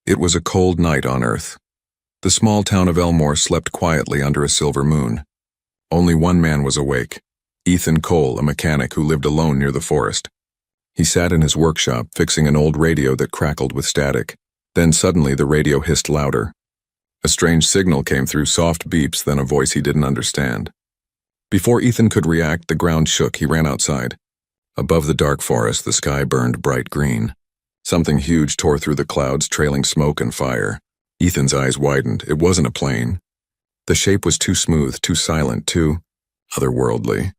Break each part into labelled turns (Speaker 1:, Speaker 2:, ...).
Speaker 1: It was a cold night on Earth. The small town of Elmore slept quietly under a silver moon. Only one man was awake, Ethan Cole, a mechanic who lived alone near the forest. He sat in his workshop fixing an old radio that crackled with static. Then suddenly the radio hissed louder. A strange signal came through, soft beeps, then a voice he didn't understand. Before Ethan could react, the ground shook. He ran outside. Above the dark forest, the sky burned bright green. Something huge tore through the clouds, trailing smoke and fire. Ethan's eyes widened. It wasn't a plane. The shape was too smooth, too silent, too otherworldly.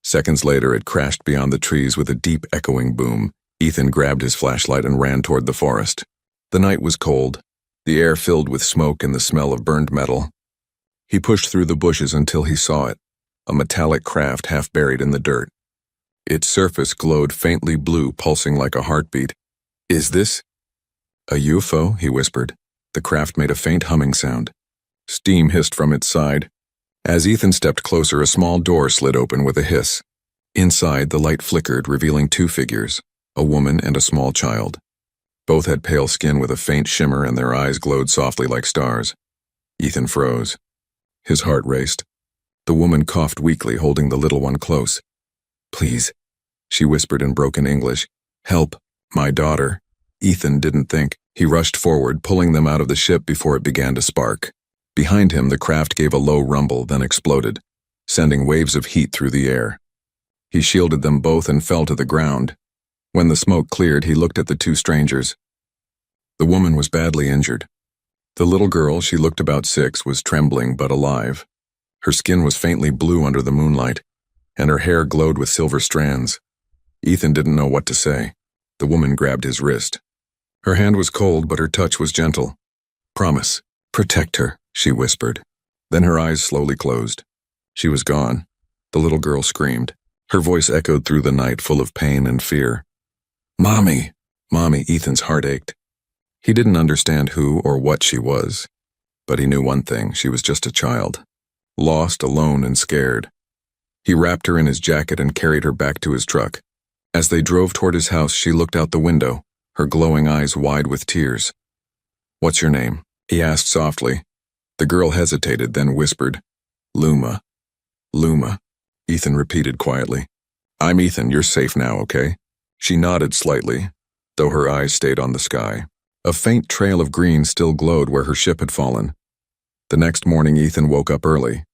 Speaker 1: Seconds later, it crashed beyond the trees with a deep, echoing boom. Ethan grabbed his flashlight and ran toward the forest. The night was cold, the air filled with smoke and the smell of burned metal. He pushed through the bushes until he saw it, a metallic craft half buried in the dirt. Its surface glowed faintly blue, pulsing like a heartbeat. "Is this a UFO?" he whispered. The craft made a faint humming sound. Steam hissed from its side. As Ethan stepped closer, a small door slid open with a hiss. Inside, the light flickered, revealing two figures, a woman and a small child. Both had pale skin with a faint shimmer, and their eyes glowed softly like stars. Ethan froze. His heart raced. The woman coughed weakly, holding the little one close. "Please," she whispered in broken English. "Help, my daughter." Ethan didn't think. He rushed forward, pulling them out of the ship before it began to spark. Behind him, the craft gave a low rumble, then exploded, sending waves of heat through the air. He shielded them both and fell to the ground. When the smoke cleared, he looked at the two strangers. The woman was badly injured. The little girl, she looked about 6, was trembling but alive. Her skin was faintly blue under the moonlight, and her hair glowed with silver strands. Ethan didn't know what to say. The woman grabbed his wrist. Her hand was cold, but her touch was gentle. "Promise, protect her," she whispered. Then her eyes slowly closed. She was gone. The little girl screamed. Her voice echoed through the night, full of pain and fear. "Mommy! Mommy!" Ethan's heart ached. He didn't understand who or what she was, but he knew one thing: she was just a child, lost, alone, and scared. He wrapped her in his jacket and carried her back to his truck. As they drove toward his house, she looked out the window, her glowing eyes wide with tears. "What's your name?" he asked softly. The girl hesitated, then whispered, "Luma. Luma," Ethan repeated quietly. "I'm Ethan. You're safe now, okay?" She nodded slightly, though her eyes stayed on the sky. A faint trail of green still glowed where her ship had fallen. The next morning, Ethan woke up early.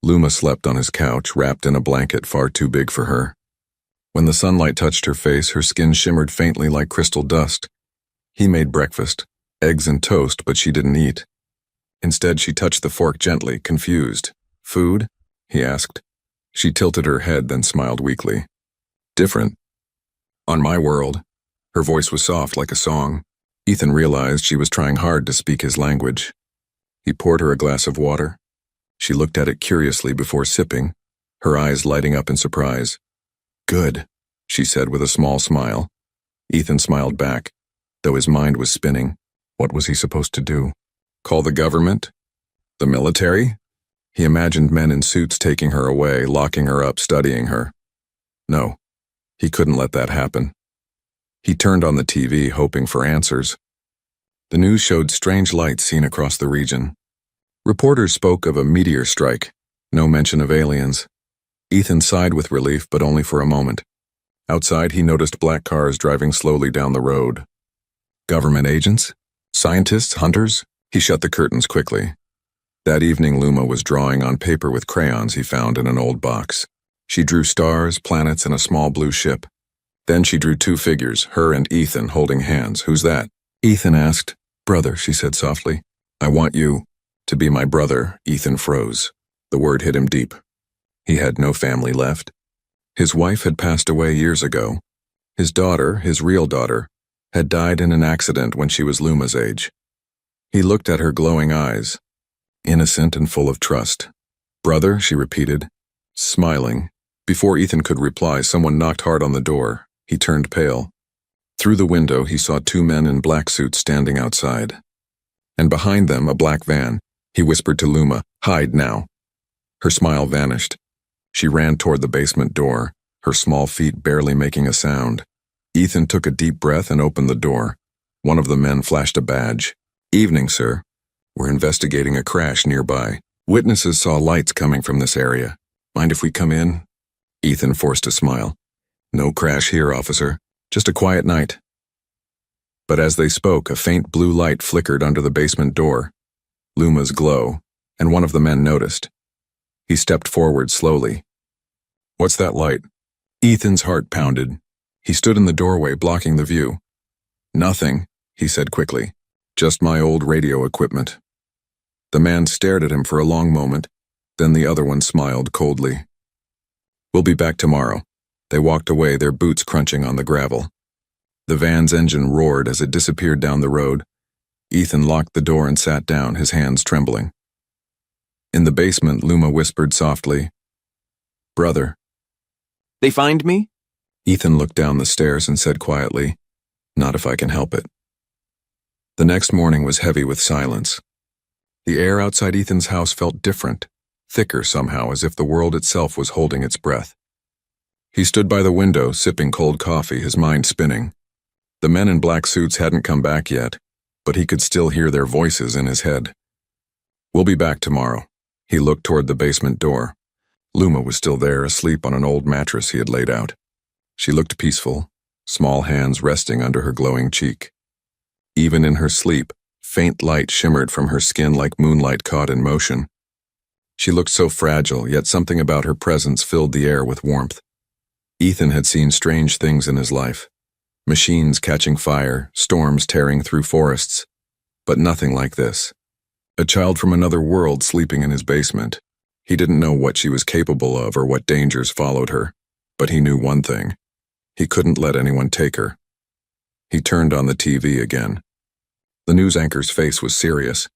Speaker 1: Luma slept on his couch, wrapped in a blanket far too big for her. When the sunlight touched her face, her skin shimmered faintly like crystal dust. He made breakfast, eggs and toast, but she didn't eat. Instead, she touched the fork gently, confused. "Food?" he asked. She tilted her head, then smiled weakly. "Different. On my world." Her voice was soft like a song. Ethan realized she was trying hard to speak his language. He poured her a glass of water. She looked at it curiously before sipping, her eyes lighting up in surprise. "Good," she said with a small smile. Ethan smiled back, though his mind was spinning. What was he supposed to do? Call the government? The military? He imagined men in suits taking her away, locking her up, studying her. No, he couldn't let that happen. He turned on the TV, hoping for answers. The news showed strange lights seen across the region. Reporters spoke of a meteor strike, no mention of aliens. Ethan sighed with relief, but only for a moment. Outside, he noticed black cars driving slowly down the road. Government agents? Scientists? Hunters? He shut the curtains quickly. That evening, Luma was drawing on paper with crayons he found in an old box. She drew stars, planets, and a small blue ship. Then she drew two figures, her and Ethan, holding hands. "Who's that?" Ethan asked. "Brother," she said softly. "I want you to be my brother." Ethan froze. The word hit him deep. He had no family left. His wife had passed away years ago. His daughter, his real daughter, had died in an accident when she was Luma's age. He looked at her glowing eyes, innocent and full of trust. "Brother," she repeated, smiling. Before Ethan could reply, someone knocked hard on the door. He turned pale. Through the window, he saw two men in black suits standing outside. And behind them, a black van. He whispered to Luma, "Hide now." Her smile vanished. She ran toward the basement door, her small feet barely making a sound. Ethan took a deep breath and opened the door. One of the men flashed a badge. "Evening, sir. We're investigating a crash nearby. Witnesses saw lights coming from this area. Mind if we come in?" Ethan forced a smile. "No crash here, officer. Just a quiet night." But as they spoke, a faint blue light flickered under the basement door. Luma's glow, and one of the men noticed. He stepped forward slowly. "What's that light?" Ethan's heart pounded. He stood in the doorway, blocking the view. "Nothing," he said quickly. "Just my old radio equipment." The man stared at him for a long moment, then the other one smiled coldly. "We'll be back tomorrow." They walked away, their boots crunching on the gravel. The van's engine roared as it disappeared down the road. Ethan locked the door and sat down, his hands trembling. In the basement, Luma whispered softly, "Brother."
Speaker 2: "They find me?"
Speaker 1: Ethan looked down the stairs and said quietly, "Not if I can help it." The next morning was heavy with silence. The air outside Ethan's house felt different, thicker somehow, as if the world itself was holding its breath. He stood by the window, sipping cold coffee, his mind spinning. The men in black suits hadn't come back yet, but he could still hear their voices in his head. "We'll be back tomorrow." He looked toward the basement door. Luma was still there, asleep on an old mattress he had laid out. She looked peaceful, small hands resting under her glowing cheek. Even in her sleep, faint light shimmered from her skin like moonlight caught in motion. She looked so fragile, yet something about her presence filled the air with warmth. Ethan had seen strange things in his life. Machines catching fire, storms tearing through forests. But nothing like this. A child from another world sleeping in his basement. He didn't know what she was capable of or what dangers followed her, but he knew one thing. He couldn't let anyone take her. He turned on the TV again. The news anchor's face was serious.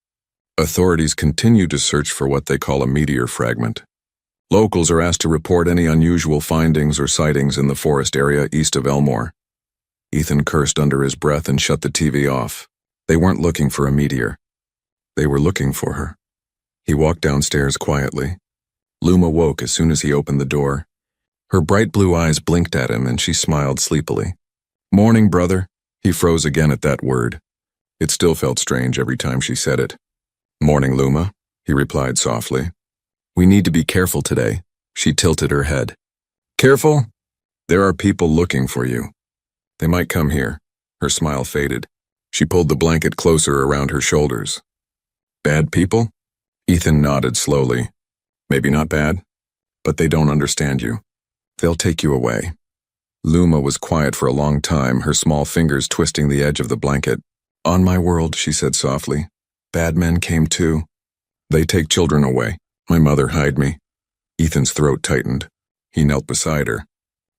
Speaker 1: Authorities continue to search for what they call a meteor fragment. Locals are asked to report any unusual findings or sightings in the forest area east of Elmore. Ethan cursed under his breath and shut the TV off. They weren't looking for a meteor. They were looking for her. He walked downstairs quietly. Luma woke as soon as he opened the door. Her bright blue eyes blinked at him and she smiled sleepily. "Morning, brother." He froze again at that word. It still felt strange every time she said it. "Morning, Luma," he replied softly. "We need to be careful today." She tilted her head. "Careful? There are people looking for you. They might come here." Her smile faded. She pulled the blanket closer around her shoulders. "Bad people?" Ethan nodded slowly. "Maybe not bad, but they don't understand you. They'll take you away." Luma was quiet for a long time, her small fingers twisting the edge of the blanket. "On my world," she said softly, "bad men came too. They take children away. My mother hid me." Ethan's throat tightened. He knelt beside her.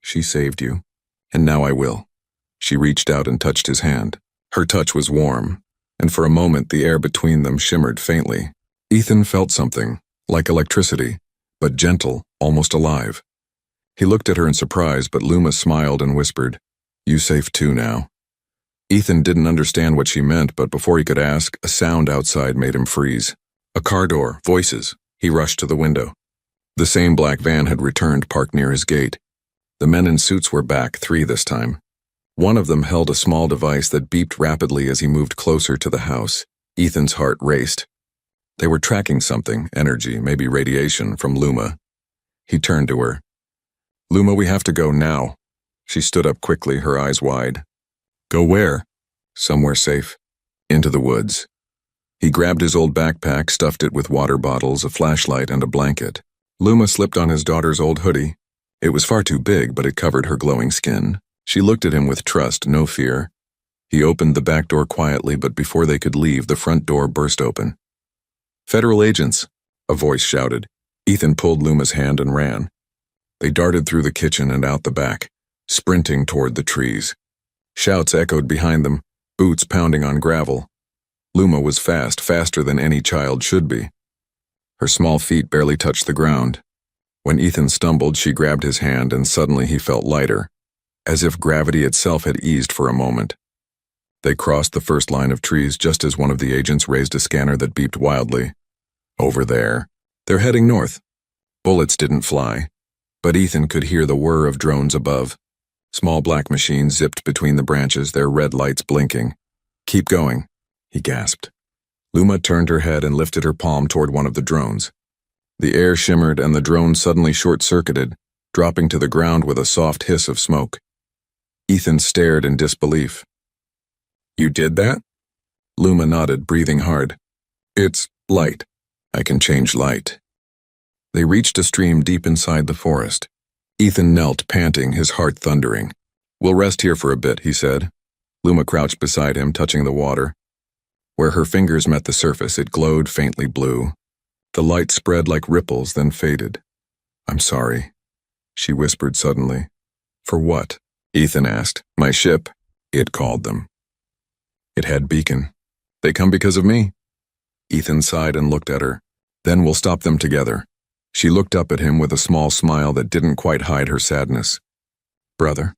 Speaker 1: "She saved you, and now I will." She reached out and touched his hand. Her touch was warm, and for a moment the air between them shimmered faintly. Ethan felt something, like electricity, but gentle, almost alive. He looked at her in surprise, but Luma smiled and whispered, "You safe too now." Ethan didn't understand what she meant, but before he could ask, a sound outside made him freeze. A car door, voices. He rushed to the window. The same black van had returned, parked near his gate. The men in suits were back, 3 this time. One of them held a small device that beeped rapidly as he moved closer to the house. Ethan's heart raced. They were tracking something, energy, maybe radiation, from Luma. He turned to her. "Luma, we have to go now." She stood up quickly, her eyes wide. "Go where?" "Somewhere safe. Into the woods." He grabbed his old backpack, stuffed it with water bottles, a flashlight, and a blanket. Luma slipped on his daughter's old hoodie. It was far too big, but it covered her glowing skin. She looked at him with trust, no fear. He opened the back door quietly, but before they could leave, the front door burst open. "Federal agents," a voice shouted. Ethan pulled Luma's hand and ran. They darted through the kitchen and out the back, sprinting toward the trees. Shouts echoed behind them, boots pounding on gravel. Luma was fast, faster than any child should be. Her small feet barely touched the ground. When Ethan stumbled, she grabbed his hand, and suddenly he felt lighter, as if gravity itself had eased for a moment. They crossed the first line of trees just as one of the agents raised a scanner that beeped wildly. "Over there. They're heading north." Bullets didn't fly, but Ethan could hear the whir of drones above. Small black machines zipped between the branches, their red lights blinking. Keep going, he gasped. Luma turned her head and lifted her palm toward one of the drones. The air shimmered and the drone suddenly short-circuited, dropping to the ground with a soft hiss of smoke. Ethan stared in disbelief. You did that? Luma nodded, breathing hard. It's light. I can change light. They reached a stream deep inside the forest. Ethan knelt, panting, his heart thundering. We'll rest here for a bit, he said. Luma crouched beside him, touching the water. Where her fingers met the surface, it glowed faintly blue. The light spread like ripples, then faded. I'm sorry, she whispered suddenly. For what? Ethan asked. My ship. It called them. It had beacon. They come because of me. Ethan sighed and looked at her. Then we'll stop them together. She looked up at him with a small smile that didn't quite hide her sadness. Brother,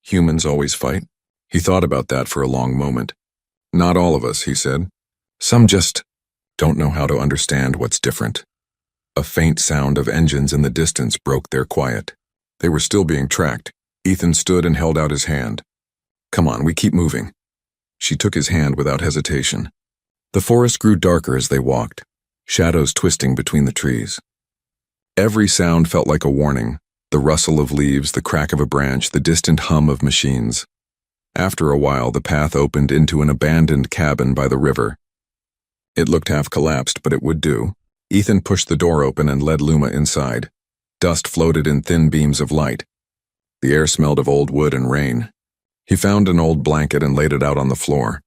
Speaker 1: humans always fight. He thought about that for a long moment. Not all of us, he said. Some just don't know how to understand what's different. A faint sound of engines in the distance broke their quiet. They were still being tracked. Ethan stood and held out his hand. Come on, we keep moving. She took his hand without hesitation. The forest grew darker as they walked, shadows twisting between the trees. Every sound felt like a warning, the rustle of leaves, the crack of a branch, the distant hum of machines. After a while, the path opened into an abandoned cabin by the river. It looked half collapsed, but it would do. Ethan pushed the door open and led Luma inside. Dust floated in thin beams of light. The air smelled of old wood and rain. He found an old blanket and laid it out on the floor.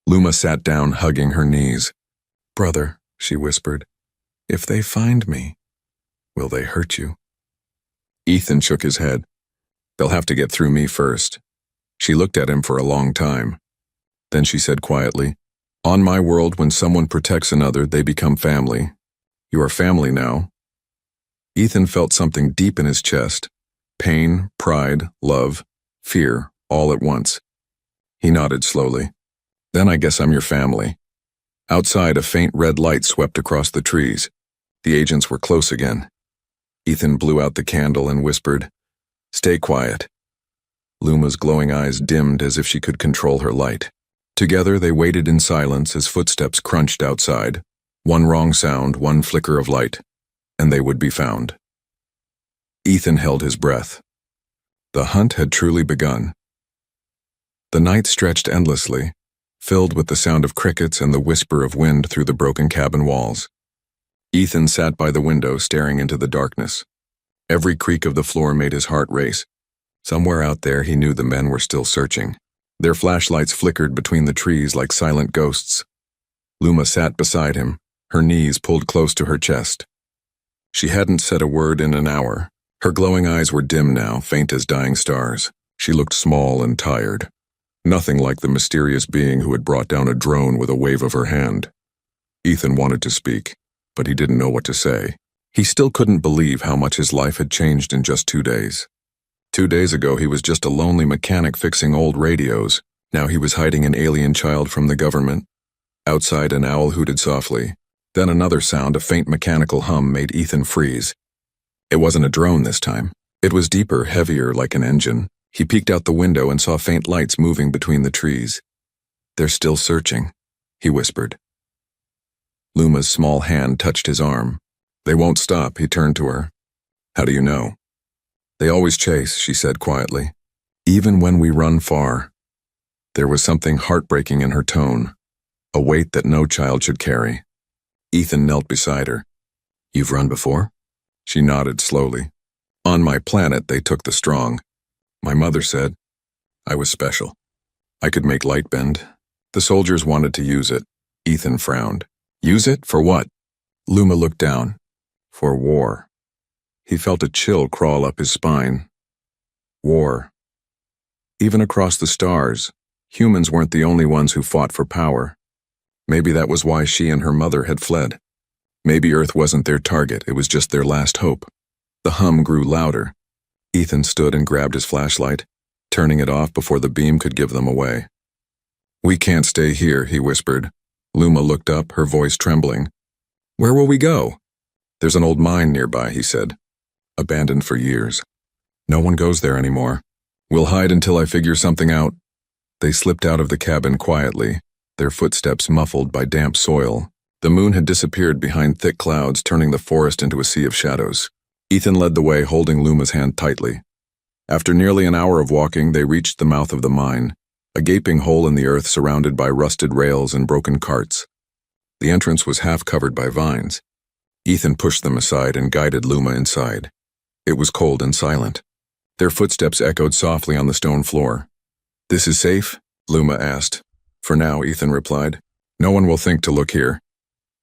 Speaker 1: Luma sat down, hugging her knees. Brother, she whispered, if they find me, will they hurt you? Ethan shook his head. They'll have to get through me first. She looked at him for a long time. Then she said quietly, On my world, when someone protects another, they become family. You are family now. Ethan felt something deep in his chest. Pain, pride, love, fear, all at once. He nodded slowly. Then I guess I'm your family. Outside, a faint red light swept across the trees. The agents were close again. Ethan blew out the candle and whispered, Stay quiet. Luma's glowing eyes dimmed as if she could control her light. Together they waited in silence as footsteps crunched outside. One wrong sound, one flicker of light, and they would be found. Ethan held his breath. The hunt had truly begun. The night stretched endlessly, filled with the sound of crickets and the whisper of wind through the broken cabin walls. Ethan sat by the window, staring into the darkness. Every creak of the floor made his heart race. Somewhere out there he knew the men were still searching. Their flashlights flickered between the trees like silent ghosts. Luma sat beside him, her knees pulled close to her chest. She hadn't said a word in an hour. Her glowing eyes were dim now, faint as dying stars. She looked small and tired. Nothing like the mysterious being who had brought down a drone with a wave of her hand. Ethan wanted to speak, but he didn't know what to say. He still couldn't believe how much his life had changed in just 2 days. 2 days ago he was just a lonely mechanic fixing old radios. Now he was hiding an alien child from the government. Outside, an owl hooted softly. Then another sound, a faint mechanical hum, made Ethan freeze. It wasn't a drone this time. It was deeper, heavier, like an engine. He peeked out the window and saw faint lights moving between the trees. They're still searching, he whispered. Luma's small hand touched his arm. They won't stop, he turned to her. How do you know? They always chase, she said quietly. Even when we run far. There was something heartbreaking in her tone, a weight that no child should carry. Ethan knelt beside her. You've run before? She nodded slowly. On my planet, they took the strong. My mother said, I was special. I could make light bend. The soldiers wanted to use it. Ethan frowned. Use it? For what? Luma looked down. For war. He felt a chill crawl up his spine. War. Even across the stars, humans weren't the only ones who fought for power. Maybe that was why she and her mother had fled. Maybe Earth wasn't their target, it was just their last hope. The hum grew louder. Ethan stood and grabbed his flashlight, turning it off before the beam could give them away. We can't stay here, he whispered. Luma looked up, her voice trembling. Where will we go? There's an old mine nearby, he said. Abandoned for years. No one goes there anymore. We'll hide until I figure something out. They slipped out of the cabin quietly, their footsteps muffled by damp soil. The moon had disappeared behind thick clouds, turning the forest into a sea of shadows. Ethan led the way, holding Luma's hand tightly. After nearly an hour of walking, they reached the mouth of the mine, a gaping hole in the earth surrounded by rusted rails and broken carts. The entrance was half covered by vines. Ethan pushed them aside and guided Luma inside. It was cold and silent. Their footsteps echoed softly on the stone floor. "This is safe?" Luma asked. "For now," Ethan replied. "No one will think to look here."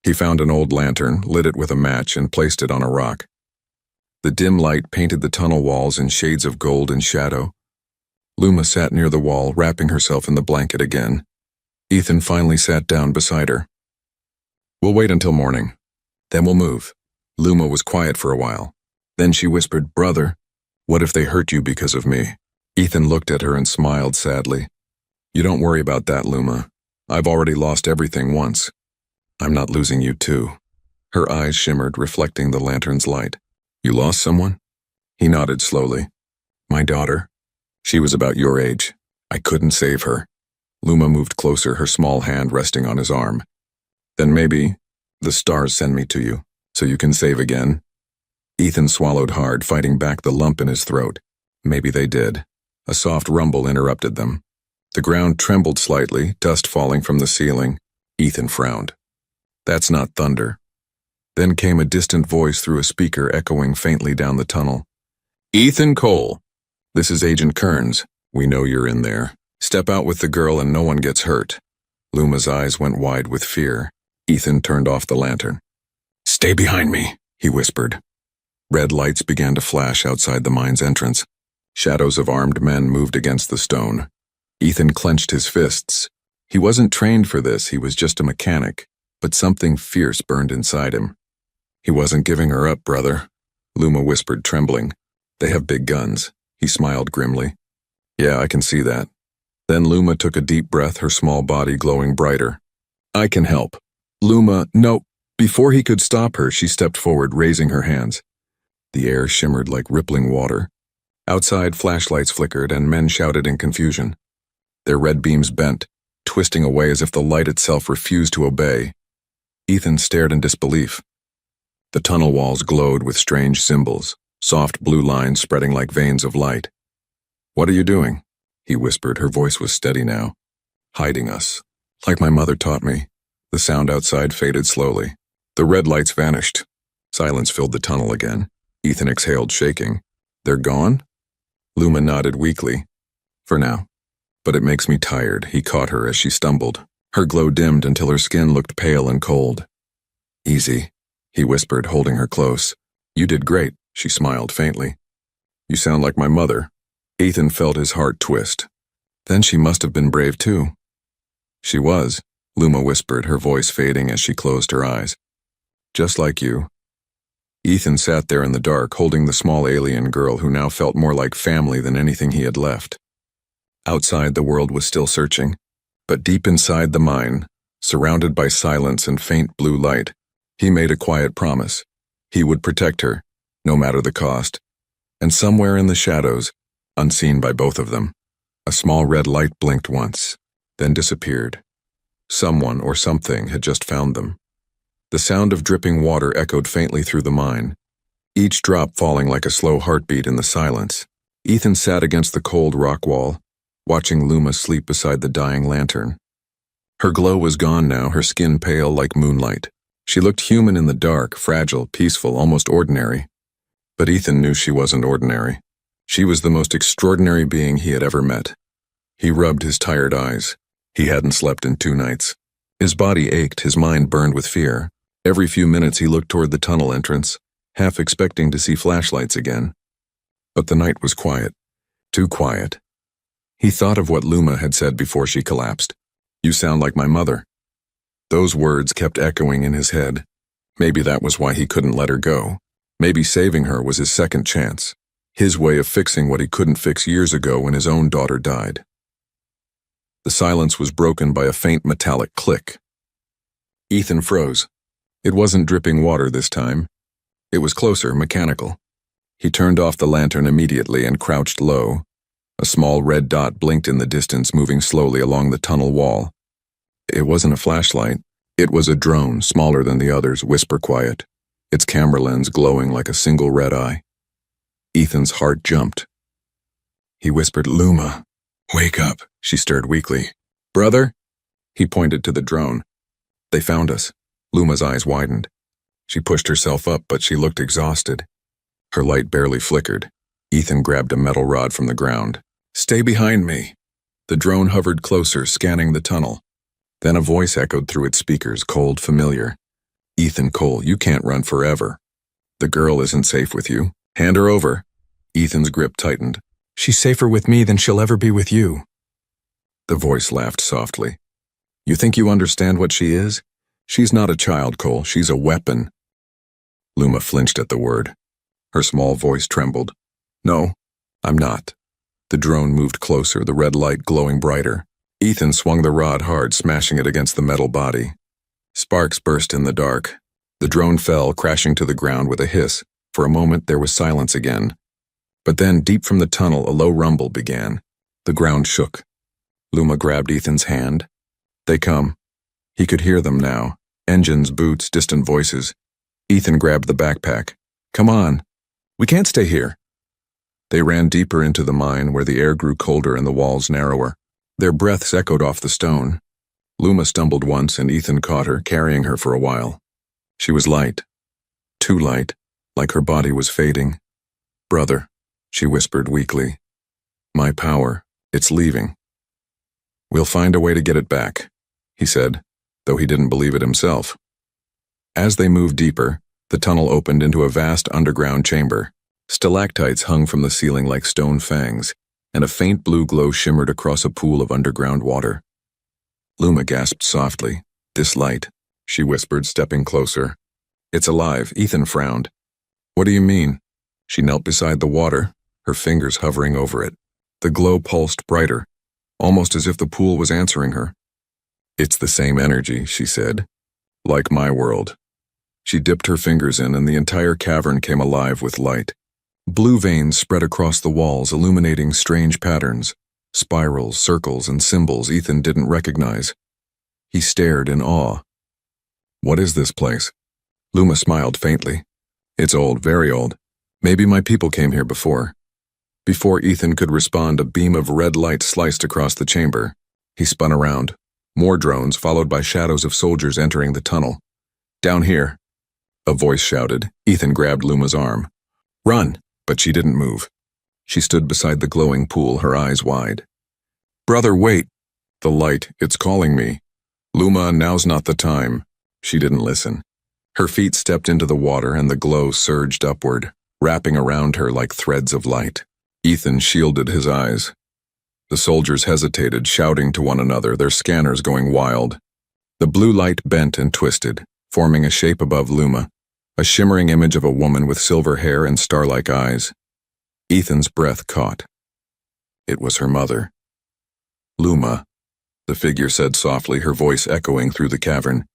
Speaker 1: He found an old lantern, lit it with a match, and placed it on a rock. The dim light painted the tunnel walls in shades of gold and shadow. Luma sat near the wall, wrapping herself in the blanket again. Ethan finally sat down beside her. "We'll wait until morning. Then we'll move." Luma was quiet for a while. Then she whispered, "Brother, what if they hurt you because of me?" Ethan looked at her and smiled sadly. "You don't worry about that, Luma. I've already lost everything once. I'm not losing you too." Her eyes shimmered, reflecting the lantern's light. "You lost someone?" He nodded slowly. "My daughter. She was about your age. I couldn't save her." Luma moved closer, her small hand resting on his arm. "Then maybe the stars send me to you, so you can save again." Ethan swallowed hard, fighting back the lump in his throat. Maybe they did. A soft rumble interrupted them. The ground trembled slightly, dust falling from the ceiling. Ethan frowned. "That's not thunder." Then came a distant voice through a speaker echoing faintly down the tunnel. "Ethan Cole, this is Agent Kearns. We know you're in there. Step out with the girl and no one gets hurt." Luma's eyes went wide with fear. Ethan turned off the lantern. "Stay behind me," he whispered. Red lights began to flash outside the mine's entrance. Shadows of armed men moved against the stone. Ethan clenched his fists. He wasn't trained for this, he was just a mechanic, but something fierce burned inside him. "He wasn't giving her up, brother," Luma whispered, trembling. "They have big guns." He smiled grimly. "Yeah, I can see that." Then Luma took a deep breath, her small body glowing brighter. "I can help." "Luma, no." Before he could stop her, she stepped forward, raising her hands. The air shimmered like rippling water. Outside, flashlights flickered and men shouted in confusion. Their red beams bent, twisting away as if the light itself refused to obey. Ethan stared in disbelief. The tunnel walls glowed with strange symbols, soft blue lines spreading like veins of light. "What are you doing?" he whispered. Her voice was steady now. "Hiding us, like my mother taught me." The sound outside faded slowly. The red lights vanished. Silence filled the tunnel again. Ethan exhaled, shaking. "They're gone?" Luma nodded weakly. "For now. But it makes me tired." He caught her as she stumbled. Her glow dimmed until her skin looked pale and cold. "Easy," he whispered, holding her close. "You did great," she smiled faintly. "You sound like my mother." Ethan felt his heart twist. Then she must have been brave too. "She was," Luma whispered, her voice fading as she closed her eyes. "Just like you." Ethan sat there in the dark, holding the small alien girl who now felt more like family than anything he had left. Outside, the world was still searching, but deep inside the mine, surrounded by silence and faint blue light, he made a quiet promise. He would protect her, no matter the cost. And somewhere in the shadows, unseen by both of them, a small red light blinked once, then disappeared. Someone or something had just found them. The sound of dripping water echoed faintly through the mine, each drop falling like a slow heartbeat in the silence. Ethan sat against the cold rock wall, watching Luma sleep beside the dying lantern. Her glow was gone now, her skin pale like moonlight. She looked human in the dark, fragile, peaceful, almost ordinary. But Ethan knew she wasn't ordinary. She was the most extraordinary being he had ever met. He rubbed his tired eyes. He hadn't slept in 2 nights. His body ached, his mind burned with fear. Every few minutes he looked toward the tunnel entrance, half expecting to see flashlights again. But the night was quiet. Too quiet. He thought of what Luma had said before she collapsed. "You sound like my mother." Those words kept echoing in his head. Maybe that was why he couldn't let her go. Maybe saving her was his second chance. His way of fixing what he couldn't fix years ago when his own daughter died. The silence was broken by a faint metallic click. Ethan froze. It wasn't dripping water this time. It was closer, mechanical. He turned off the lantern immediately and crouched low. A small red dot blinked in the distance, moving slowly along the tunnel wall. It wasn't a flashlight. It was a drone, smaller than the others, whisper quiet, its camera lens glowing like a single red eye. Ethan's heart jumped. He whispered, "Luma, wake up." She stirred weakly. "Brother?" He pointed to the drone. "They found us." Luma's eyes widened. She pushed herself up, but she looked exhausted. Her light barely flickered. Ethan grabbed a metal rod from the ground. "Stay behind me." The drone hovered closer, scanning the tunnel. Then a voice echoed through its speakers, cold, familiar. "Ethan Cole, you can't run forever. The girl isn't safe with you. Hand her over." Ethan's grip tightened. "She's safer with me than she'll ever be with you." The voice laughed softly. "You think you understand what she is? She's not a child, Cole. She's a weapon." Luma flinched at the word. Her small voice trembled. "No, I'm not." The drone moved closer, the red light glowing brighter. Ethan swung the rod hard, smashing it against the metal body. Sparks burst in the dark. The drone fell, crashing to the ground with a hiss. For a moment, there was silence again. But then, deep from the tunnel, a low rumble began. The ground shook. Luma grabbed Ethan's hand. "They come." He could hear them now. Engines, boots, distant voices. Ethan grabbed the backpack. "Come on. We can't stay here." They ran deeper into the mine, where the air grew colder and the walls narrower. Their breaths echoed off the stone. Luma stumbled once, and Ethan caught her, carrying her for a while. She was light. Too light, like her body was fading. "Brother," she whispered weakly. "My power, it's leaving." "We'll find a way to get it back," he said, though he didn't believe it himself. As they moved deeper, the tunnel opened into a vast underground chamber. Stalactites hung from the ceiling like stone fangs, and a faint blue glow shimmered across a pool of underground water. Luma gasped softly. "This light," she whispered, stepping closer. "It's alive." Ethan frowned. "What do you mean?" She knelt beside the water, her fingers hovering over it. The glow pulsed brighter, almost as if the pool was answering her. "It's the same energy," she said. "Like my world." She dipped her fingers in, and the entire cavern came alive with light. Blue veins spread across the walls, illuminating strange patterns, spirals, circles, and symbols Ethan didn't recognize. He stared in awe. "What is this place?" Luma smiled faintly. "It's old, very old. Maybe my people came here before." Before Ethan could respond, a beam of red light sliced across the chamber. He spun around. More drones, followed by shadows of soldiers entering the tunnel. "Down here," a voice shouted. Ethan grabbed Luma's arm. "Run!" But she didn't move. She stood beside the glowing pool, her eyes wide. "Brother, wait!" "The light, it's calling me." "Luma, now's not the time." She didn't listen. Her feet stepped into the water, and the glow surged upward, wrapping around her like threads of light. Ethan shielded his eyes. The soldiers hesitated, shouting to one another, their scanners going wild. The blue light bent and twisted, forming a shape above Luma, a shimmering image of a woman with silver hair and star-like eyes. Ethan's breath caught. It was her mother. "Luma," the figure said softly, her voice echoing through the cavern.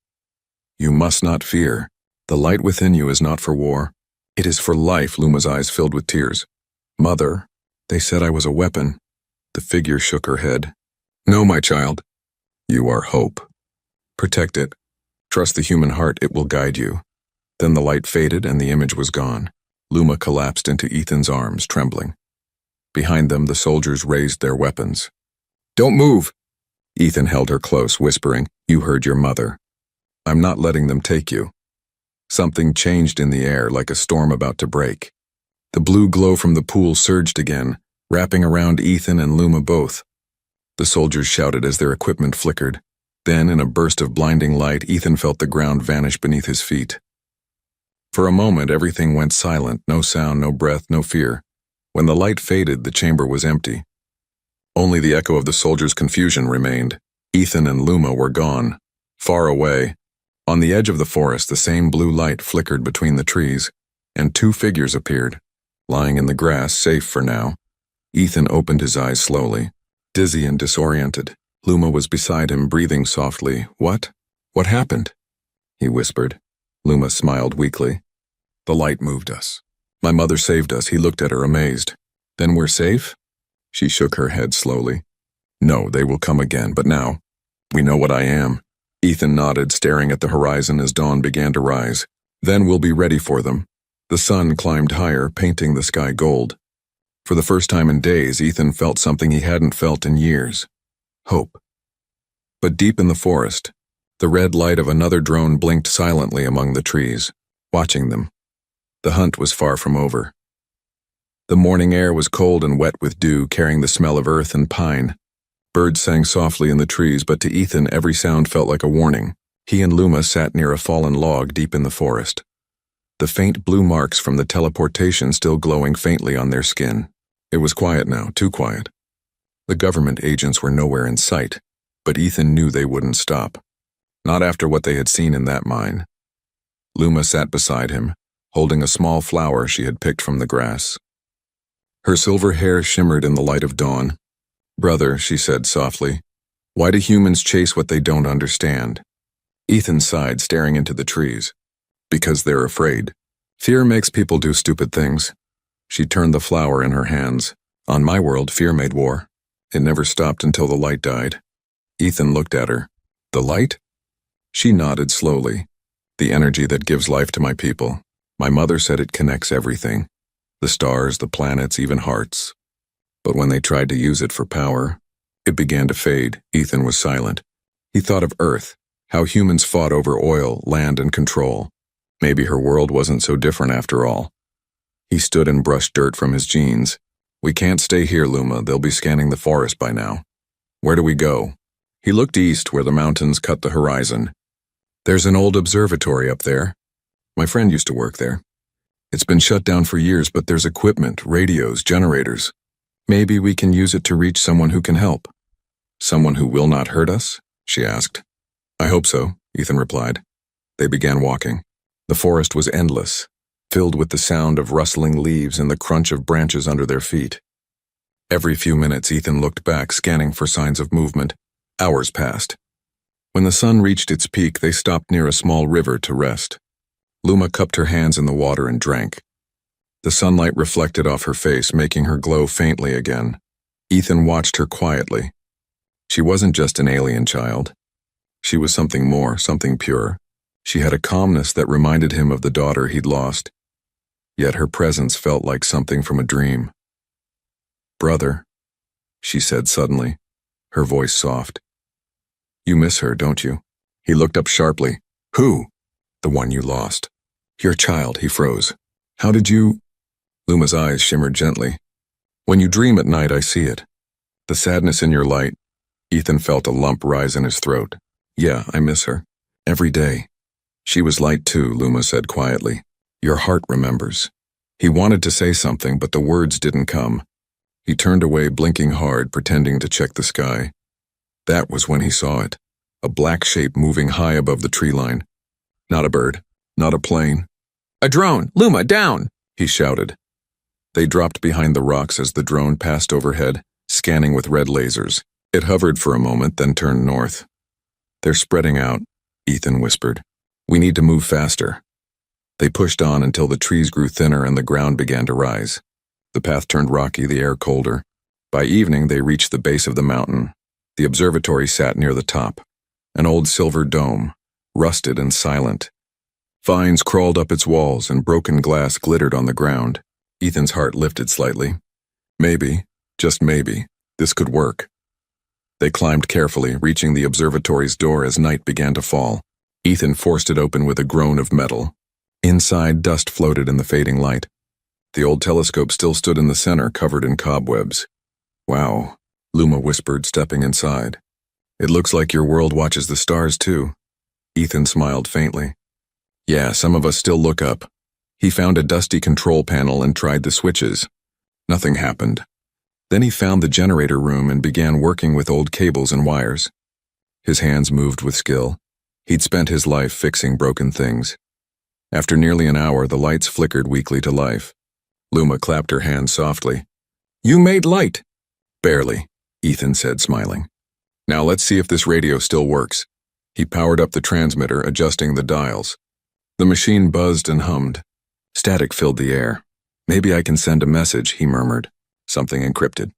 Speaker 1: "You must not fear. The light within you is not for war. It is for life." Luma's eyes filled with tears. "Mother, they said I was a weapon." The figure shook her head. "No, my child. You are hope. Protect it. Trust the human heart, it will guide you." Then the light faded and the image was gone. Luma collapsed into Ethan's arms, trembling. Behind them, the soldiers raised their weapons. "Don't move!" Ethan held her close, whispering, "You heard your mother. I'm not letting them take you." Something changed in the air, like a storm about to break. The blue glow from the pool surged again, wrapping around Ethan and Luma both. The soldiers shouted as their equipment flickered. Then, in a burst of blinding light, Ethan felt the ground vanish beneath his feet. For a moment, everything went silent, no sound, no breath, no fear. When the light faded, the chamber was empty. Only the echo of the soldiers' confusion remained. Ethan and Luma were gone, far away. On the edge of the forest, the same blue light flickered between the trees, and two figures appeared, lying in the grass, safe for now. Ethan opened his eyes slowly, dizzy and disoriented. Luma was beside him, breathing softly. "What? What happened?" he whispered. Luma smiled weakly. "The light moved us. My mother saved us." He looked at her, amazed. "Then we're safe?" She shook her head slowly. "No, they will come again, but now, We know what I am. Ethan nodded, staring at the horizon as dawn began to rise. Then we'll be ready for them. The sun climbed higher, painting the sky gold. For the first time in days, Ethan felt something he hadn't felt in years. Hope. But deep in the forest, the red light of another drone blinked silently among the trees, watching them. The hunt was far from over. The morning air was cold and wet with dew, carrying the smell of earth and pine. Birds sang softly in the trees, but to Ethan every sound felt like a warning. He and Luma sat near a fallen log deep in the forest, the faint blue marks from the teleportation still glowing faintly on their skin. It was quiet now, too quiet. The government agents were nowhere in sight, but Ethan knew they wouldn't stop. Not after what they had seen in that mine. Luma sat beside him, holding a small flower she had picked from the grass. Her silver hair shimmered in the light of dawn. "Brother," she said softly, "why do humans chase what they don't understand?" Ethan sighed, staring into the trees. "Because they're afraid. Fear makes people do stupid things." She turned the flower in her hands. "On my world, fear made war. It never stopped until the light died." Ethan looked at her. "The light?" She nodded slowly. "The energy that gives life to my people. My mother said it connects everything. The stars, the planets, even hearts. But when they tried to use it for power, it began to fade." Ethan was silent. He thought of Earth, how humans fought over oil, land, and control. Maybe her world wasn't so different after all. He stood and brushed dirt from his jeans. "We can't stay here, Luma. They'll be scanning the forest by now. Where do we go?" He looked east where the mountains cut the horizon. "There's an old observatory up there. My friend used to work there. It's been shut down for years, but there's equipment, radios, generators. Maybe we can use it to reach someone who can help." "Someone who will not hurt us?" she asked. "I hope so," Ethan replied. They began walking. The forest was endless, filled with the sound of rustling leaves and the crunch of branches under their feet. Every few minutes, Ethan looked back, scanning for signs of movement. Hours passed. When the sun reached its peak, they stopped near a small river to rest. Luma cupped her hands in the water and drank. The sunlight reflected off her face, making her glow faintly again. Ethan watched her quietly. She wasn't just an alien child. She was something more, something pure. She had a calmness that reminded him of the daughter he'd lost. Yet her presence felt like something from a dream. "Brother," she said suddenly, her voice soft. "You miss her, don't you?" He looked up sharply. "Who?" "The one you lost." "Your child," he froze. "How did you—" Luma's eyes shimmered gently. "When you dream at night, I see it. The sadness in your light." Ethan felt a lump rise in his throat. "Yeah, I miss her. Every day." "She was light too," Luma said quietly. "Your heart remembers." He wanted to say something, but the words didn't come. He turned away, blinking hard, pretending to check the sky. That was when he saw it. A black shape moving high above the tree line. Not a bird, not a plane. "A drone! Luma, down!" he shouted. They dropped behind the rocks as the drone passed overhead, scanning with red lasers. It hovered for a moment, then turned north. "They're spreading out," Ethan whispered. "We need to move faster." They pushed on until the trees grew thinner and the ground began to rise. The path turned rocky, the air colder. By evening, they reached the base of the mountain. The observatory sat near the top, an old silver dome, rusted and silent. Vines crawled up its walls and broken glass glittered on the ground. Ethan's heart lifted slightly. Maybe, just maybe, this could work. They climbed carefully, reaching the observatory's door as night began to fall. Ethan forced it open with a groan of metal. Inside, dust floated in the fading light. The old telescope still stood in the center, covered in cobwebs. "Wow," Luma whispered, stepping inside. "It looks like your world watches the stars, too." Ethan smiled faintly. "Yeah, some of us still look up." He found a dusty control panel and tried the switches. Nothing happened. Then he found the generator room and began working with old cables and wires. His hands moved with skill. He'd spent his life fixing broken things. After nearly an hour, the lights flickered weakly to life. Luma clapped her hands softly. "You made light!" "Barely," Ethan said, smiling. "Now let's see if this radio still works." He powered up the transmitter, adjusting the dials. The machine buzzed and hummed. Static filled the air. "Maybe I can send a message," he murmured. "Something encrypted.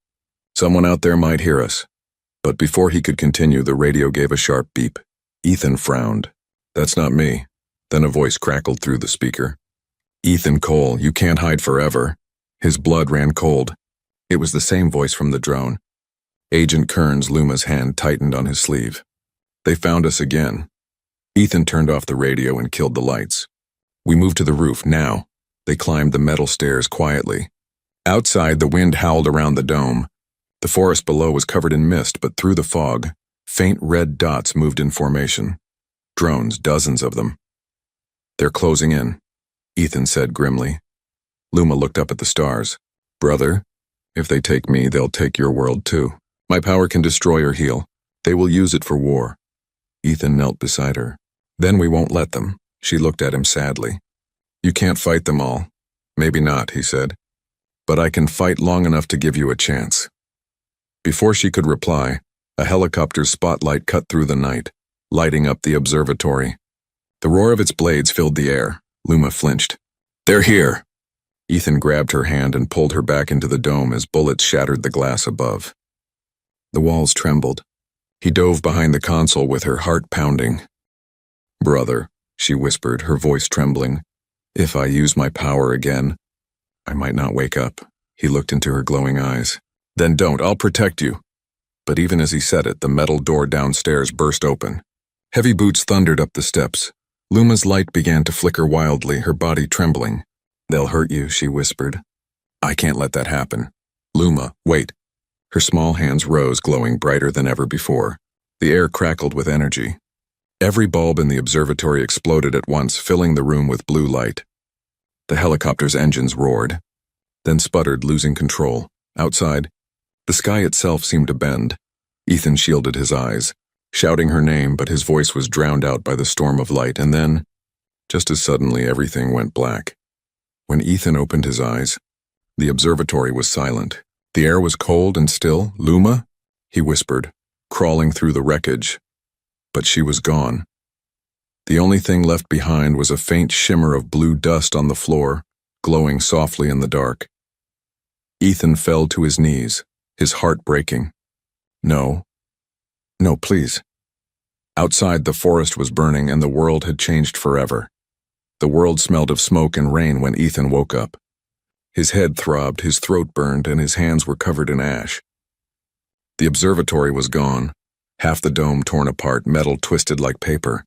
Speaker 1: Someone out there might hear us." But before he could continue, the radio gave a sharp beep. Ethan frowned. "That's not me." Then a voice crackled through the speaker. "Ethan Cole, you can't hide forever." His blood ran cold. It was the same voice from the drone. Agent Kearns, Luma's hand tightened on his sleeve. "They found us again." Ethan turned off the radio and killed the lights. "We moved to the roof, now." They climbed the metal stairs quietly. Outside, the wind howled around the dome. The forest below was covered in mist, but through the fog, faint red dots moved in formation. Drones, dozens of them. "They're closing in," Ethan said grimly. Luma looked up at the stars. "Brother, if they take me, they'll take your world too. My power can destroy or heal. They will use it for war." Ethan knelt beside her. "Then we won't let them." She looked at him sadly. "You can't fight them all." "Maybe not," he said. "But I can fight long enough to give you a chance." Before she could reply, a helicopter's spotlight cut through the night, lighting up the observatory. The roar of its blades filled the air. Luma flinched. "They're here!" Ethan grabbed her hand and pulled her back into the dome as bullets shattered the glass above. The walls trembled. He dove behind the console with her heart pounding. "Brother," she whispered, her voice trembling, "if I use my power again, I might not wake up." He looked into her glowing eyes. "Then don't, I'll protect you." But even as he said it, the metal door downstairs burst open. Heavy boots thundered up the steps. Luma's light began to flicker wildly, her body trembling. "They'll hurt you," she whispered. "I can't let that happen." "Luma, wait." Her small hands rose, glowing brighter than ever before. The air crackled with energy. Every bulb in the observatory exploded at once, filling the room with blue light. The helicopter's engines roared, then sputtered, losing control. Outside, the sky itself seemed to bend. Ethan shielded his eyes, shouting her name, but his voice was drowned out by the storm of light, and then, just as suddenly, everything went black. When Ethan opened his eyes, the observatory was silent. The air was cold and still. "Luma?" he whispered, crawling through the wreckage. But she was gone. The only thing left behind was a faint shimmer of blue dust on the floor, glowing softly in the dark. Ethan fell to his knees, his heart breaking. No, please." Outside, the forest was burning and the world had changed forever. The world smelled of smoke and rain when Ethan woke up. His head throbbed, his throat burned, and his hands were covered in ash. The observatory was gone, half the dome torn apart, metal twisted like paper.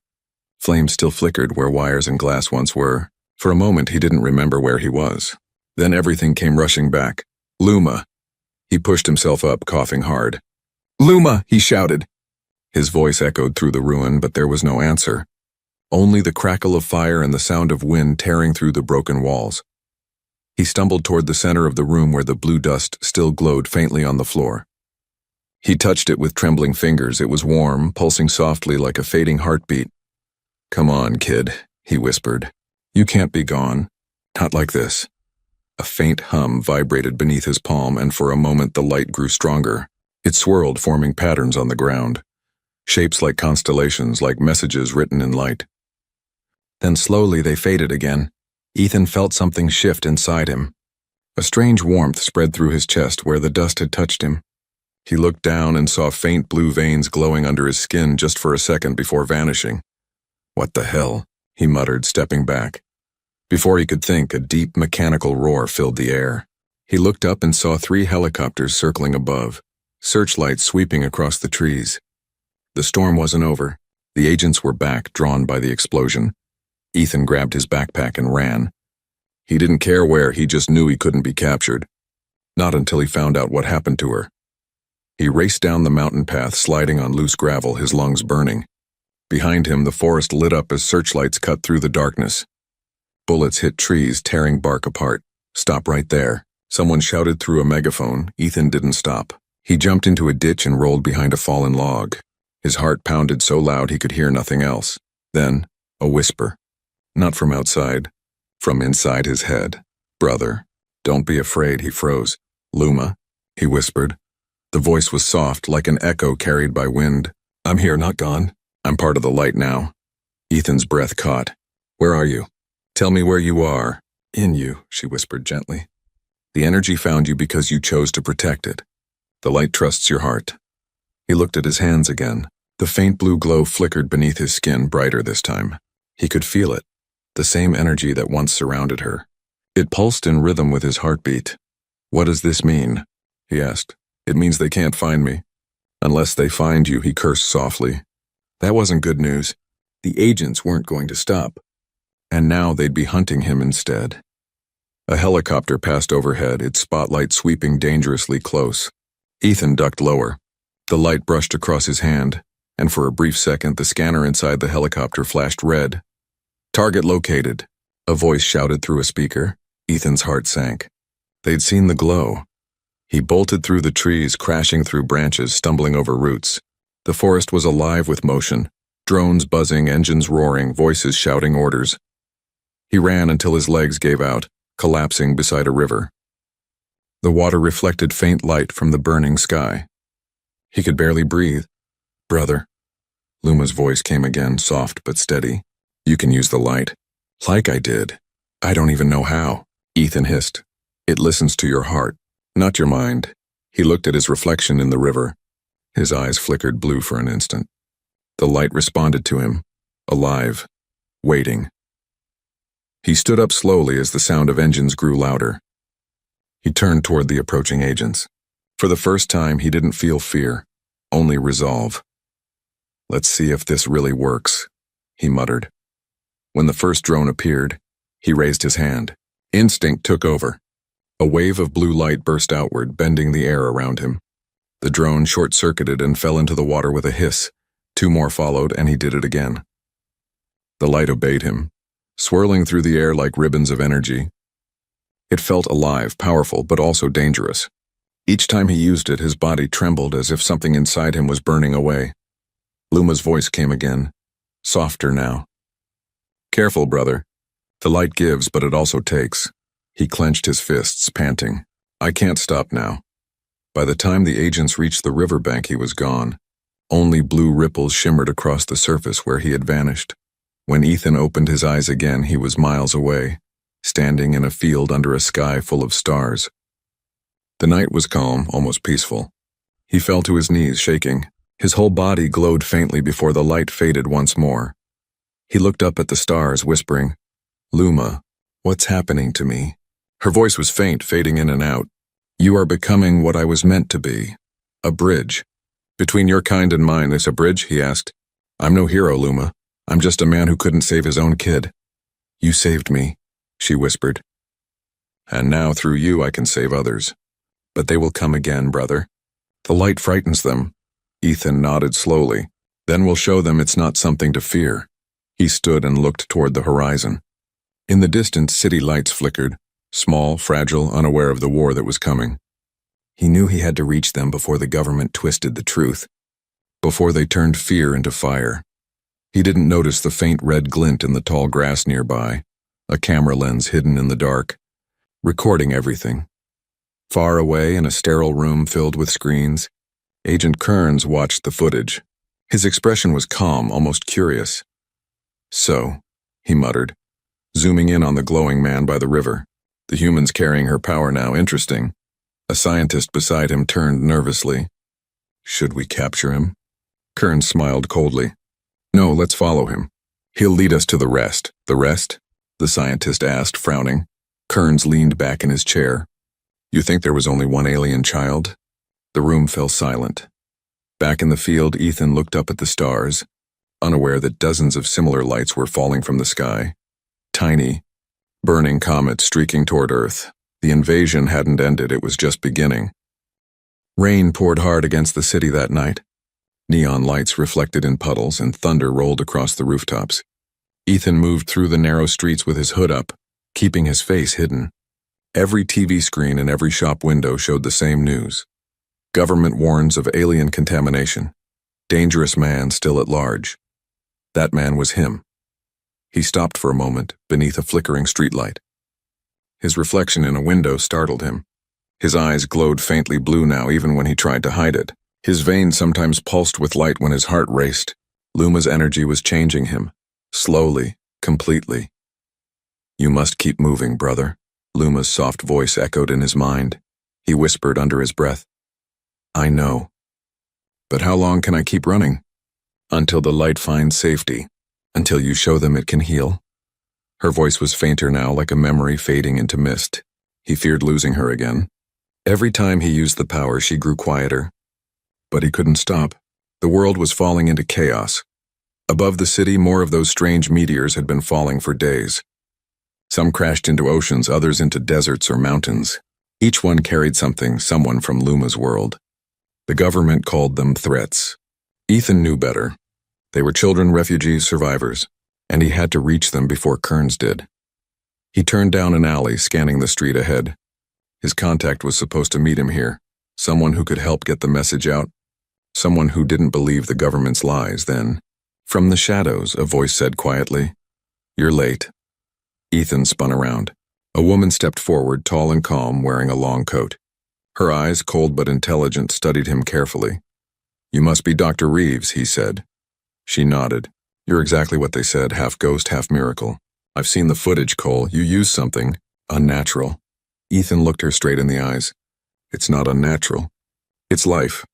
Speaker 1: Flames still flickered where wires and glass once were. For a moment, he didn't remember where he was. Then everything came rushing back. "Luma!" He pushed himself up, coughing hard. "Luma!" he shouted. His voice echoed through the ruin, but there was no answer. Only the crackle of fire and the sound of wind tearing through the broken walls. He stumbled toward the center of the room where the blue dust still glowed faintly on the floor. He touched it with trembling fingers. It was warm, pulsing softly like a fading heartbeat. "Come on, kid," he whispered. "You can't be gone. Not like this." A faint hum vibrated beneath his palm, and for a moment the light grew stronger. It swirled, forming patterns on the ground. Shapes like constellations, like messages written in light. Then slowly they faded again. Ethan felt something shift inside him. A strange warmth spread through his chest where the dust had touched him. He looked down and saw faint blue veins glowing under his skin just for a second before vanishing. "What the hell?" he muttered, stepping back. Before he could think, a deep mechanical roar filled the air. He looked up and saw 3 helicopters circling above, searchlights sweeping across the trees. The storm wasn't over. The agents were back, drawn by the explosion. Ethan grabbed his backpack and ran. He didn't care where, he just knew he couldn't be captured. Not until he found out what happened to her. He raced down the mountain path, sliding on loose gravel, his lungs burning. Behind him, the forest lit up as searchlights cut through the darkness. Bullets hit trees, tearing bark apart. "Stop right there," someone shouted through a megaphone. Ethan didn't stop. He jumped into a ditch and rolled behind a fallen log. His heart pounded so loud he could hear nothing else. Then, a whisper. Not from outside, from inside his head. "Brother, don't be afraid," he froze. "Luma," he whispered. The voice was soft, like an echo carried by wind. "I'm here, not gone. I'm part of the light now." Ethan's breath caught. "Where are you? Tell me where you are." "In you," she whispered gently. "The energy found you because you chose to protect it. The light trusts your heart." He looked at his hands again. The faint blue glow flickered beneath his skin, brighter this time. He could feel it, the same energy that once surrounded her. It pulsed in rhythm with his heartbeat. "What does this mean?" he asked. "It means they can't find me." "Unless they find you," he cursed softly. That wasn't good news. The agents weren't going to stop. And now they'd be hunting him instead. A helicopter passed overhead, its spotlight sweeping dangerously close. Ethan ducked lower. The light brushed across his hand, and for a brief second the scanner inside the helicopter flashed red. "Target located," a voice shouted through a speaker. Ethan's heart sank. They'd seen the glow. He bolted through the trees, crashing through branches, stumbling over roots. The forest was alive with motion, drones buzzing, engines roaring, voices shouting orders. He ran until his legs gave out, collapsing beside a river. The water reflected faint light from the burning sky. He could barely breathe. "Brother," Luma's voice came again, soft but steady. "You can use the light." "Like I did. I don't even know how," Ethan hissed. "It listens to your heart, not your mind." He looked at his reflection in the river. His eyes flickered blue for an instant. The light responded to him, alive, waiting. He stood up slowly as the sound of engines grew louder. He turned toward the approaching agents. For the first time, he didn't feel fear, only resolve. "Let's see if this really works," he muttered. When the first drone appeared, he raised his hand. Instinct took over. A wave of blue light burst outward, bending the air around him. The drone short-circuited and fell into the water with a hiss. 2 more followed, and he did it again. The light obeyed him, swirling through the air like ribbons of energy. It felt alive, powerful, but also dangerous. Each time he used it, his body trembled as if something inside him was burning away. Luma's voice came again, softer now. "Careful, brother. The light gives, but it also takes." He clenched his fists, panting. "I can't stop now." By the time the agents reached the riverbank, he was gone. Only blue ripples shimmered across the surface where he had vanished. When Ethan opened his eyes again, he was miles away, standing in a field under a sky full of stars. The night was calm, almost peaceful. He fell to his knees, shaking. His whole body glowed faintly before the light faded once more. He looked up at the stars, whispering, "Luma, what's happening to me?" Her voice was faint, fading in and out. "You are becoming what I was meant to be. A bridge. Between your kind and mine, there's a bridge?" he asked. "I'm no hero, Luma. I'm just a man who couldn't save his own kid." "You saved me," she whispered. "And now, through you, I can save others. But they will come again, brother. The light frightens them." Ethan nodded slowly. "Then we'll show them it's not something to fear." He stood and looked toward the horizon. In the distance, city lights flickered, small, fragile, unaware of the war that was coming. He knew he had to reach them before the government twisted the truth, before they turned fear into fire. He didn't notice the faint red glint in the tall grass nearby, a camera lens hidden in the dark, recording everything. Far away in a sterile room filled with screens, Agent Kearns watched the footage. His expression was calm, almost curious. "So," he muttered, zooming in on the glowing man by the river. "The humans carrying her power now, interesting." A scientist beside him turned nervously. "Should we capture him?" Kearns smiled coldly. "No, let's follow him. He'll lead us to the rest." "The rest?" the scientist asked, frowning. Kearns leaned back in his chair. "You think there was only one alien child?" The room fell silent. Back in the field, Ethan looked up at the stars, unaware that dozens of similar lights were falling from the sky. Tiny, burning comets streaking toward Earth. The invasion hadn't ended, it was just beginning. Rain poured hard against the city that night. Neon lights reflected in puddles and thunder rolled across the rooftops. Ethan moved through the narrow streets with his hood up, keeping his face hidden. Every TV screen and every shop window showed the same news. Government warns of alien contamination. Dangerous man still at large. That man was him. He stopped for a moment beneath a flickering streetlight. His reflection in a window startled him. His eyes glowed faintly blue now, even when he tried to hide it. His veins sometimes pulsed with light when his heart raced. Luma's energy was changing him. Slowly, completely. "You must keep moving, brother." Luma's soft voice echoed in his mind. He whispered under his breath, "I know." But how long can I keep running? Until the light finds safety. Until you show them it can heal. Her voice was fainter now, like a memory fading into mist. He feared losing her again. Every time he used the power, she grew quieter. But he couldn't stop. The world was falling into chaos. Above the city, more of those strange meteors had been falling for days. Some crashed into oceans, others into deserts or mountains. Each one carried someone from Luma's world. The government called them threats. Ethan knew better. They were children, refugees, survivors, and he had to reach them before Kearns did. He turned down an alley, scanning the street ahead. His contact was supposed to meet him here, someone who could help get the message out, someone who didn't believe the government's lies then. From the shadows, a voice said quietly, "You're late." Ethan spun around. A woman stepped forward, tall and calm, wearing a long coat. Her eyes, cold but intelligent, studied him carefully. "You must be Dr. Reeves," he said. She nodded. "You're exactly what they said, half ghost, half miracle. I've seen the footage, Cole. You used something unnatural." Ethan looked her straight in the eyes. "It's not unnatural. It's life.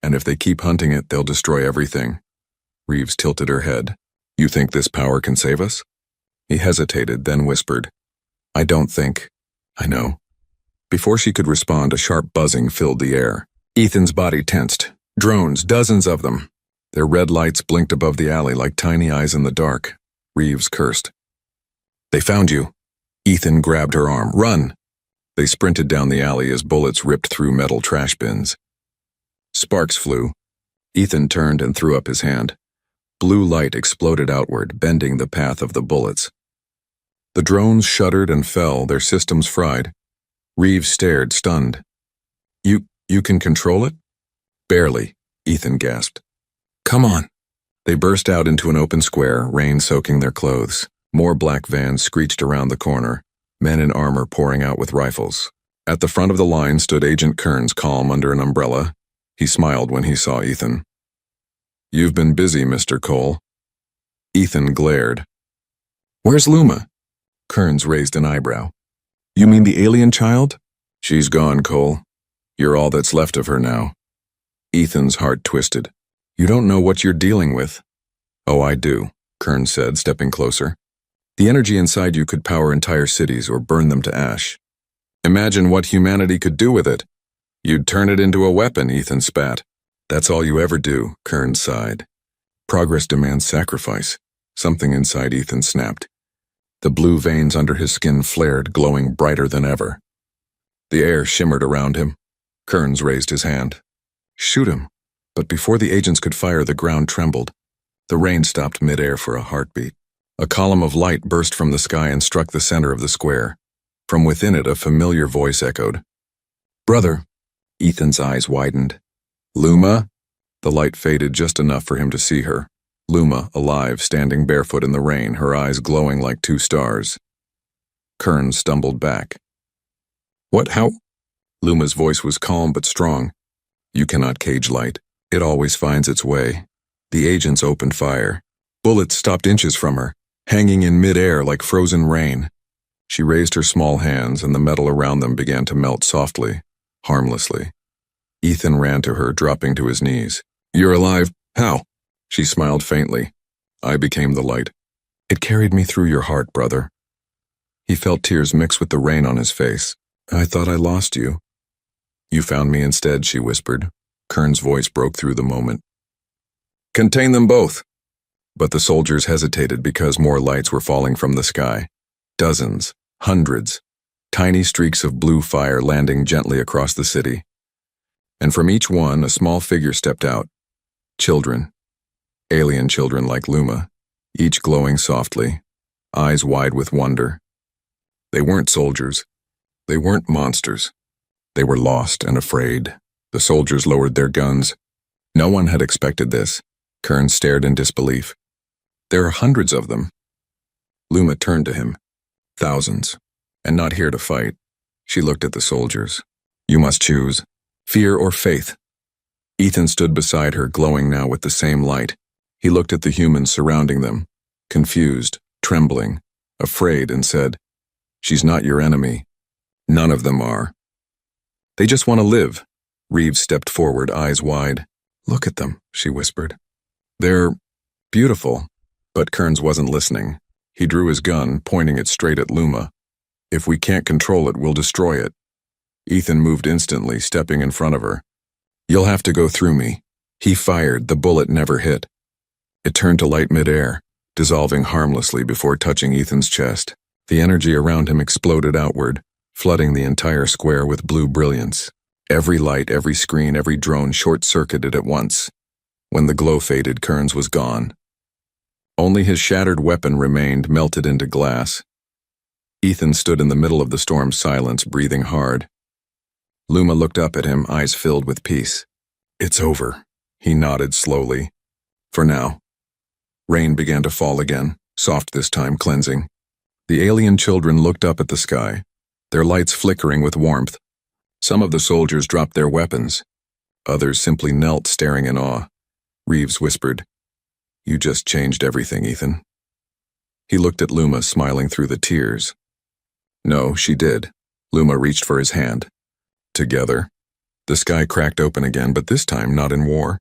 Speaker 1: And if they keep hunting it, they'll destroy everything." Reeves tilted her head. "You think this power can save us?" He hesitated, then whispered, "I don't think. I know." Before she could respond, a sharp buzzing filled the air. Ethan's body tensed. Drones, dozens of them. Their red lights blinked above the alley like tiny eyes in the dark. Reeves cursed. "They found you." Ethan grabbed her arm. "Run!" They sprinted down the alley as bullets ripped through metal trash bins. Sparks flew. Ethan turned and threw up his hand. Blue light exploded outward, bending the path of the bullets. The drones shuddered and fell, their systems fried. Reeves stared, stunned. You can control it?" "Barely," Ethan gasped. "Come on." They burst out into an open square, rain soaking their clothes. More black vans screeched around the corner, men in armor pouring out with rifles. At the front of the line stood Agent Kearns, calm under an umbrella. He smiled when he saw Ethan. "You've been busy, Mr. Cole." Ethan glared. "Where's Luma?" Kearns raised an eyebrow. "You mean the alien child?" "She's gone, Cole. You're all that's left of her now." Ethan's heart twisted. "You don't know what you're dealing with." "Oh, I do," Kearns said, stepping closer. "The energy inside you could power entire cities or burn them to ash. Imagine what humanity could do with it." "You'd turn it into a weapon," Ethan spat. "That's all you ever do," Kearns sighed. "Progress demands sacrifice." Something inside Ethan snapped. The blue veins under his skin flared, glowing brighter than ever. The air shimmered around him. Kearns raised his hand. "Shoot him." But before the agents could fire, the ground trembled. The rain stopped midair for a heartbeat. A column of light burst from the sky and struck the center of the square. From within it, a familiar voice echoed. "Brother." Ethan's eyes widened. "Luma?" The light faded just enough for him to see her. Luma, alive, standing barefoot in the rain, her eyes glowing like two stars. Kearns stumbled back. "What, how?" Luma's voice was calm but strong. "You cannot cage light. It always finds its way." The agents opened fire. Bullets stopped inches from her, hanging in midair like frozen rain. She raised her small hands, and the metal around them began to melt softly, harmlessly. Ethan ran to her, dropping to his knees. "You're alive? How?" She smiled faintly. "I became the light. It carried me through your heart, brother." He felt tears mix with the rain on his face. "I thought I lost you." "You found me instead," she whispered. Kearns' voice broke through the moment. "Contain them both." But the soldiers hesitated because more lights were falling from the sky. Dozens, hundreds, tiny streaks of blue fire landing gently across the city. And from each one, a small figure stepped out. Children. Alien children like Luma, each glowing softly, eyes wide with wonder. They weren't soldiers. They weren't monsters. They were lost and afraid. The soldiers lowered their guns. No one had expected this. Kearns stared in disbelief. "There are hundreds of them." Luma turned to him. "Thousands. And not here to fight." She looked at the soldiers. "You must choose. Fear or faith." Ethan stood beside her, glowing now with the same light. He looked at the humans surrounding them, confused, trembling, afraid, and said, "She's not your enemy. None of them are. They just want to live." Reeves stepped forward, eyes wide. Look at them, she whispered. They're beautiful. But Kearns wasn't listening. He drew his gun, pointing it straight at Luma. If we can't control it, we'll destroy it. Ethan moved instantly, stepping in front of her. You'll have to go through me. He fired, the bullet never hit. It turned to light midair, dissolving harmlessly before touching Ethan's chest. The energy around him exploded outward, flooding the entire square with blue brilliance. Every light, every screen, every drone short-circuited at once. When the glow faded, Kearns was gone. Only his shattered weapon remained, melted into glass. Ethan stood in the middle of the storm's silence, breathing hard. Luma looked up at him, eyes filled with peace. It's over, he nodded slowly. For now. Rain began to fall again, soft this time, cleansing. The alien children looked up at the sky, their lights flickering with warmth. Some of the soldiers dropped their weapons. Others simply knelt, staring in awe. Reeves whispered, You just changed everything, Ethan. He looked at Luma, smiling through the tears. No, she did. Luma reached for his hand. Together. The sky cracked open again, but this time not in war.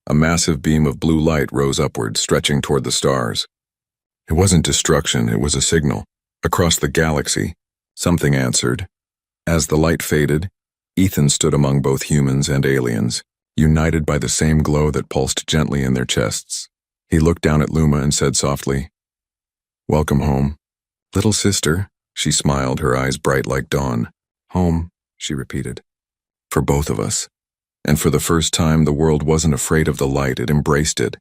Speaker 1: A massive beam of blue light rose upward, stretching toward the stars. It wasn't destruction, it was a signal. Across the galaxy, something answered. As the light faded, Ethan stood among both humans and aliens, united by the same glow that pulsed gently in their chests. He looked down at Luma and said softly, Welcome home. Little sister, she smiled, her eyes bright like dawn. Home, she repeated. For both of us. And for the first time, the world wasn't afraid of the light, it embraced it.